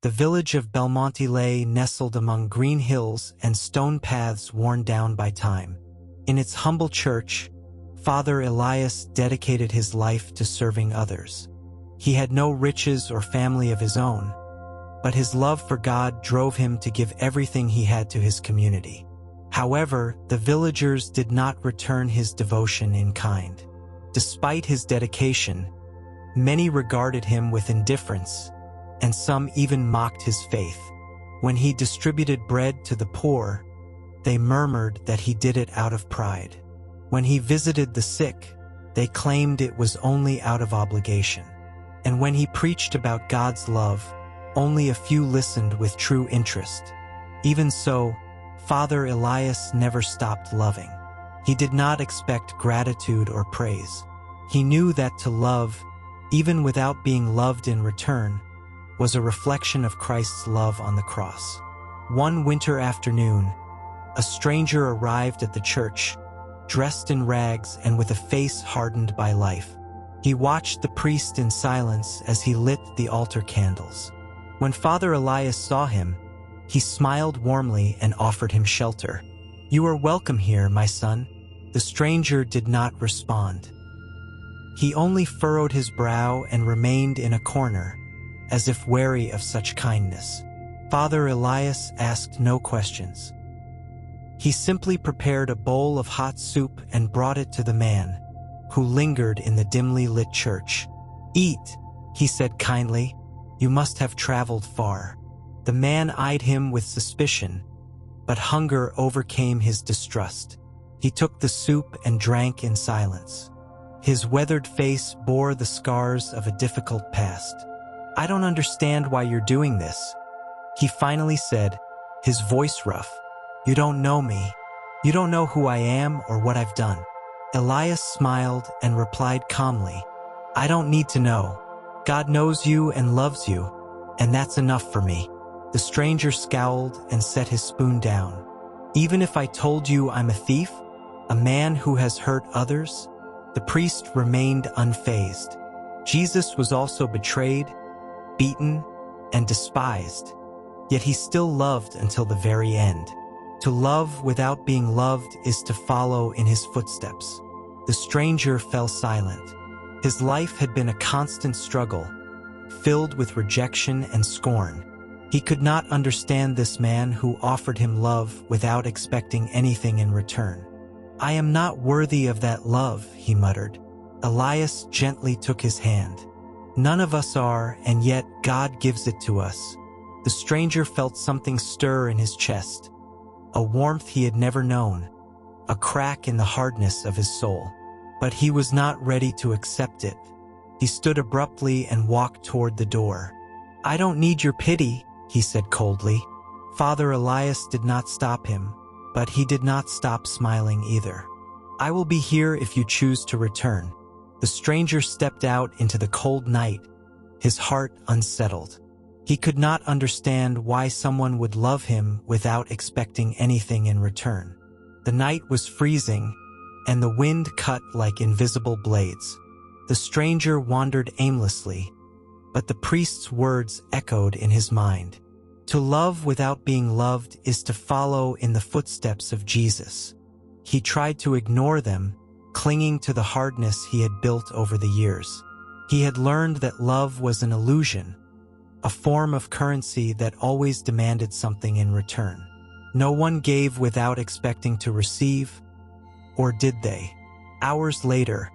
The village of Belmonte lay nestled among green hills and stone paths worn down by time. In its humble church, Father Elias dedicated his life to serving others. He had no riches or family of his own, but his love for God drove him to give everything he had to his community. However, the villagers did not return his devotion in kind. Despite his dedication, many regarded him with indifference, and some even mocked his faith. When he distributed bread to the poor, they murmured that he did it out of pride. When he visited the sick, they claimed it was only out of obligation. And when he preached about God's love, only a few listened with true interest. Even so, Father Elias never stopped loving. He did not expect gratitude or praise. He knew that to love, even without being loved in return, was a reflection of Christ's love on the cross. One winter afternoon, a stranger arrived at the church, dressed in rags and with a face hardened by life. He watched the priest in silence as he lit the altar candles. When Father Elias saw him, he smiled warmly and offered him shelter. "You are welcome here, my son." The stranger did not respond. He only furrowed his brow and remained in a corner, as if wary of such kindness. Father Elias asked no questions. He simply prepared a bowl of hot soup and brought it to the man, who lingered in the dimly lit church. "Eat," he said kindly. "You must have traveled far." The man eyed him with suspicion, but hunger overcame his distrust. He took the soup and drank in silence. His weathered face bore the scars of a difficult past. "I don't understand why you're doing this," he finally said, his voice rough. "You don't know me. You don't know who I am or what I've done." Elias smiled and replied calmly, "I don't need to know. God knows you and loves you, and that's enough for me." The stranger scowled and set his spoon down. "Even if I told you I'm a thief, a man who has hurt others?" The priest remained unfazed. Jesus was also betrayed, beaten, and despised, yet he still loved until the very end. To love without being loved is to follow in his footsteps. The stranger fell silent. His life had been a constant struggle, filled with rejection and scorn. He could not understand this man who offered him love without expecting anything in return. "I am not worthy of that love," he muttered. Elias gently took his hand. "None of us are, and yet God gives it to us." The stranger felt something stir in his chest, a warmth he had never known, a crack in the hardness of his soul. But he was not ready to accept it. He stood abruptly and walked toward the door. "I don't need your pity," he said coldly. Father Elias did not stop him, but he did not stop smiling either. "I will be here if you choose to return." The stranger stepped out into the cold night, his heart unsettled. He could not understand why someone would love him without expecting anything in return. The night was freezing, and the wind cut like invisible blades. The stranger wandered aimlessly, but the priest's words echoed in his mind. To love without being loved is to follow in the footsteps of Jesus. He tried to ignore them, clinging to the hardness he had built over the years. He had learned that love was an illusion, a form of currency that always demanded something in return. No one gave without expecting to receive, or did they? Hours later,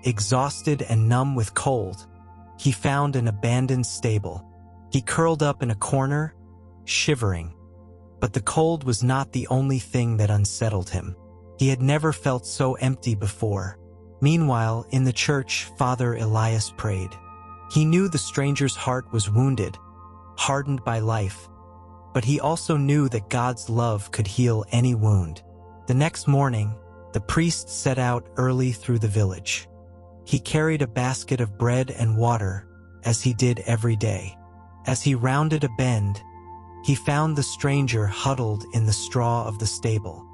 exhausted and numb with cold, he found an abandoned stable. He curled up in a corner, shivering. But the cold was not the only thing that unsettled him. He had never felt so empty before. Meanwhile, in the church, Father Elias prayed. He knew the stranger's heart was wounded, hardened by life, but he also knew that God's love could heal any wound. The next morning, the priest set out early through the village. He carried a basket of bread and water, as he did every day. As he rounded a bend, he found the stranger huddled in the straw of the stable.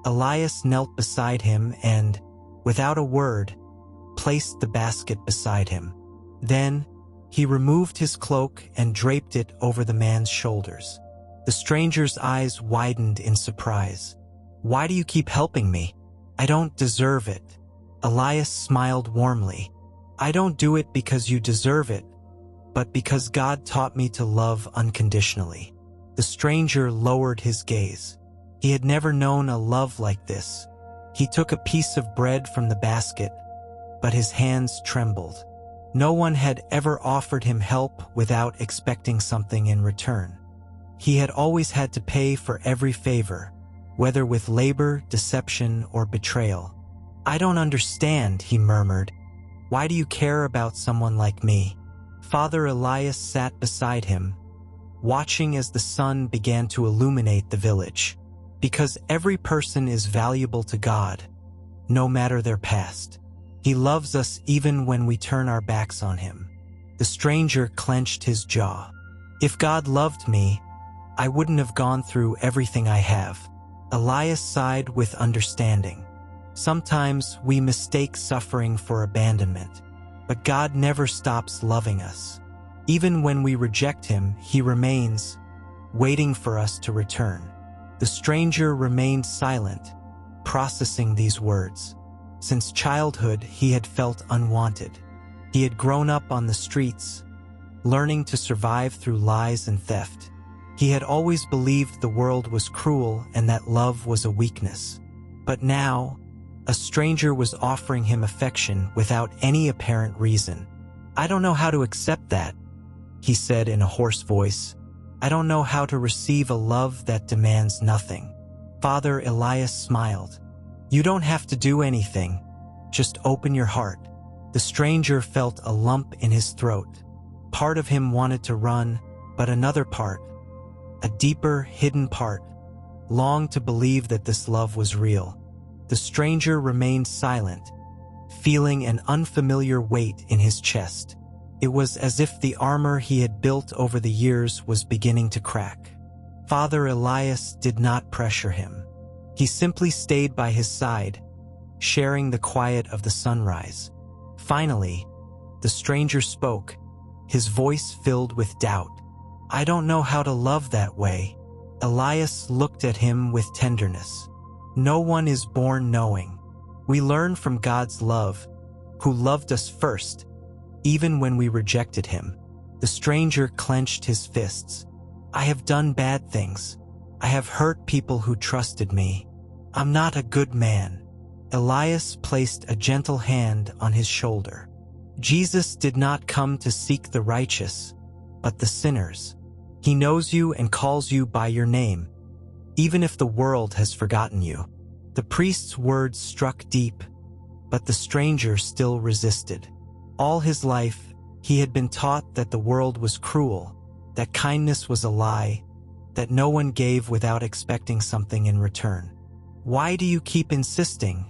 Elias knelt beside him and, without a word, placed the basket beside him. Then, He removed his cloak and draped it over the man's shoulders. The stranger's eyes widened in surprise. "Why do you keep helping me? I don't deserve it." Elias smiled warmly. "I don't do it because you deserve it, but because God taught me to love unconditionally." The stranger lowered his gaze. He had never known a love like this. He took a piece of bread from the basket, but his hands trembled. No one had ever offered him help without expecting something in return. He had always had to pay for every favor, whether with labor, deception, or betrayal. "I don't understand," he murmured. "Why do you care about someone like me?" Father Elias sat beside him, watching as the sun began to illuminate the village. Because every person is valuable to God, no matter their past. He loves us even when we turn our backs on him. The stranger clenched his jaw. "If God loved me, I wouldn't have gone through everything I have." Elias sighed with understanding. Sometimes we mistake suffering for abandonment, but God never stops loving us. Even when we reject him, he remains, waiting for us to return. The stranger remained silent, processing these words. Since childhood, he had felt unwanted. He had grown up on the streets, learning to survive through lies and theft. He had always believed the world was cruel and that love was a weakness. But now, a stranger was offering him affection without any apparent reason. "I don't know how to accept that," he said in a hoarse voice. "I don't know how to receive a love that demands nothing." Father Elias smiled. "You don't have to do anything. Just open your heart." The stranger felt a lump in his throat. Part of him wanted to run, but another part, a deeper, hidden part, longed to believe that this love was real. The stranger remained silent, feeling an unfamiliar weight in his chest. It was as if the armor he had built over the years was beginning to crack. Father Elias did not pressure him. He simply stayed by his side, sharing the quiet of the sunrise. Finally, the stranger spoke, his voice filled with doubt. "I don't know how to love that way." Elias looked at him with tenderness. "No one is born knowing. We learn from God's love, who loved us first, even when we rejected him." The stranger clenched his fists. "I have done bad things. I have hurt people who trusted me. I'm not a good man." Elias placed a gentle hand on his shoulder. "Jesus did not come to seek the righteous, but the sinners. He knows you and calls you by your name, even if the world has forgotten you." The priest's words struck deep, but the stranger still resisted. All his life, he had been taught that the world was cruel, that kindness was a lie, that no one gave without expecting something in return. "Why do you keep insisting?"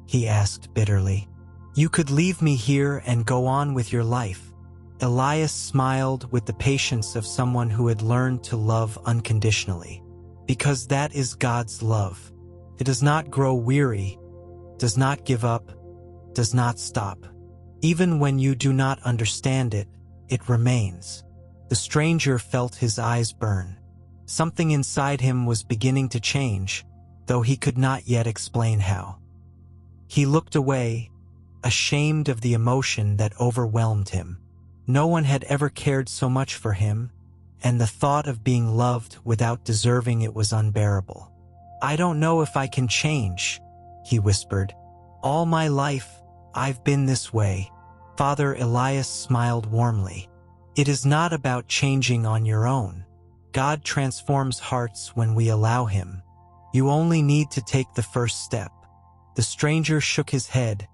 he asked bitterly. "You could leave me here and go on with your life." Elias smiled with the patience of someone who had learned to love unconditionally. "Because that is God's love. It does not grow weary, does not give up, does not stop. Even when you do not understand it, it remains." The stranger felt his eyes burn. Something inside him was beginning to change, though he could not yet explain how. He looked away, ashamed of the emotion that overwhelmed him. No one had ever cared so much for him, and the thought of being loved without deserving it was unbearable. "I don't know if I can change," he whispered. "All my life, I've been this way." Father Elias smiled warmly. "It is not about changing on your own. God transforms hearts when we allow him. You only need to take the first step." The stranger shook his head,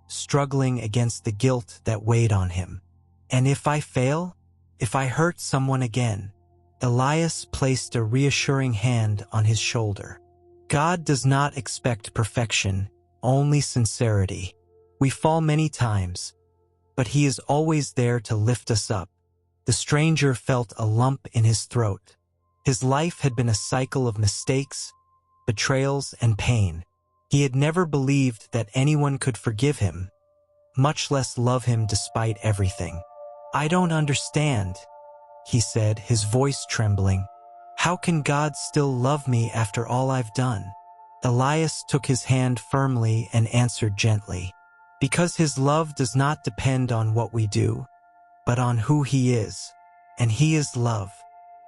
struggling against the guilt that weighed on him. "And if I fail? If I hurt someone again?" Elias placed a reassuring hand on his shoulder. "God does not expect perfection, only sincerity. We fall many times, but he is always there to lift us up." The stranger felt a lump in his throat. His life had been a cycle of mistakes, betrayals, and pain. He had never believed that anyone could forgive him, much less love him despite everything. "I don't understand," he said, his voice trembling. "How can God still love me after all I've done?" Elias took his hand firmly and answered gently, "Because his love does not depend on what we do, but on who he is, and he is love."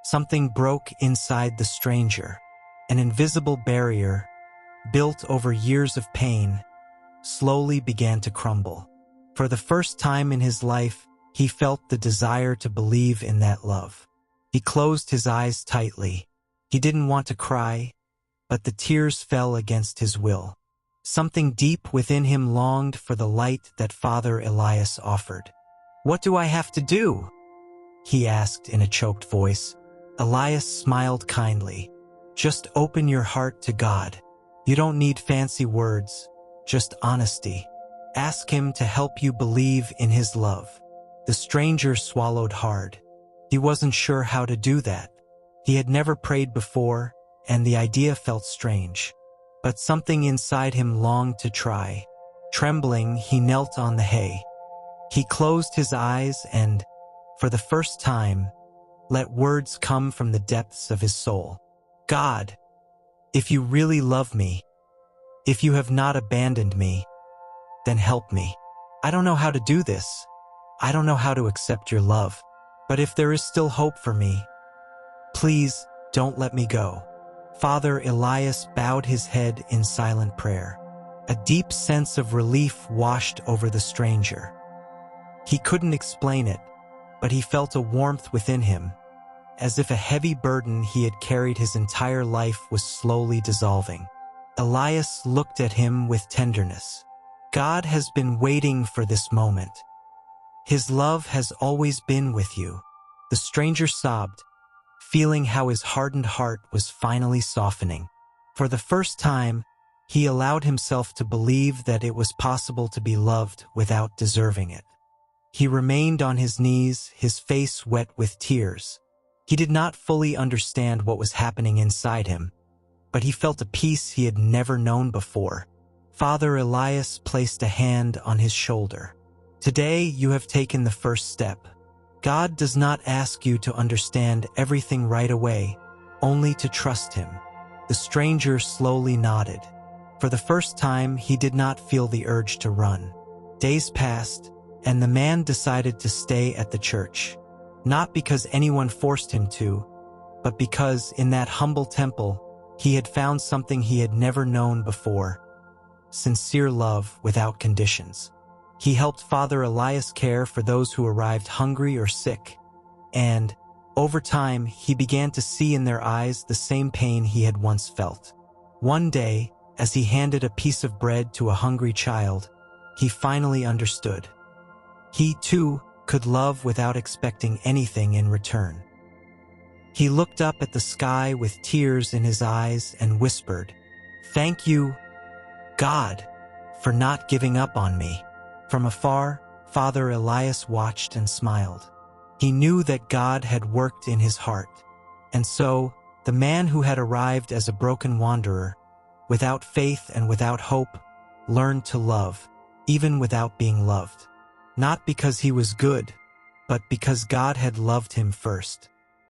Something broke inside the stranger. An invisible barrier, built over years of pain, slowly began to crumble. For the first time in his life, he felt the desire to believe in that love. He closed his eyes tightly. He didn't want to cry, but the tears fell against his will. Something deep within him longed for the light that Father Elias offered. "What do I have to do?" he asked in a choked voice. Elias smiled kindly. "Just open your heart to God. You don't need fancy words, just honesty. Ask him to help you believe in his love." The stranger swallowed hard. He wasn't sure how to do that. He had never prayed before, and the idea felt strange. But something inside him longed to try. Trembling, he knelt on the hay. He closed his eyes and, for the first time, let words come from the depths of his soul. "God, if you really love me, if you have not abandoned me, then help me. I don't know how to do this. I don't know how to accept your love. But if there is still hope for me, please don't let me go." Father Elias bowed his head in silent prayer. A deep sense of relief washed over the stranger. He couldn't explain it, but he felt a warmth within him, as if a heavy burden he had carried his entire life was slowly dissolving. Elias looked at him with tenderness. "God has been waiting for this moment. His love has always been with you." The stranger sobbed, feeling how his hardened heart was finally softening. For the first time, he allowed himself to believe that it was possible to be loved without deserving it. He remained on his knees, his face wet with tears. He did not fully understand what was happening inside him, but he felt a peace he had never known before. Father Elias placed a hand on his shoulder. "Today you have taken the first step. God does not ask you to understand everything right away, only to trust him." The stranger slowly nodded. For the first time, he did not feel the urge to run. Days passed, and the man decided to stay at the church. Not because anyone forced him to, but because in that humble temple, he had found something he had never known before: sincere love without conditions. He helped Father Elias care for those who arrived hungry or sick, and, over time, he began to see in their eyes the same pain he had once felt. One day, as he handed a piece of bread to a hungry child, he finally understood. He, too, could love without expecting anything in return. He looked up at the sky with tears in his eyes and whispered, "Thank you, God, for not giving up on me." From afar, Father Elias watched and smiled. He knew that God had worked in his heart, and so, the man who had arrived as a broken wanderer, without faith and without hope, learned to love, even without being loved. Not because he was good, but because God had loved him first.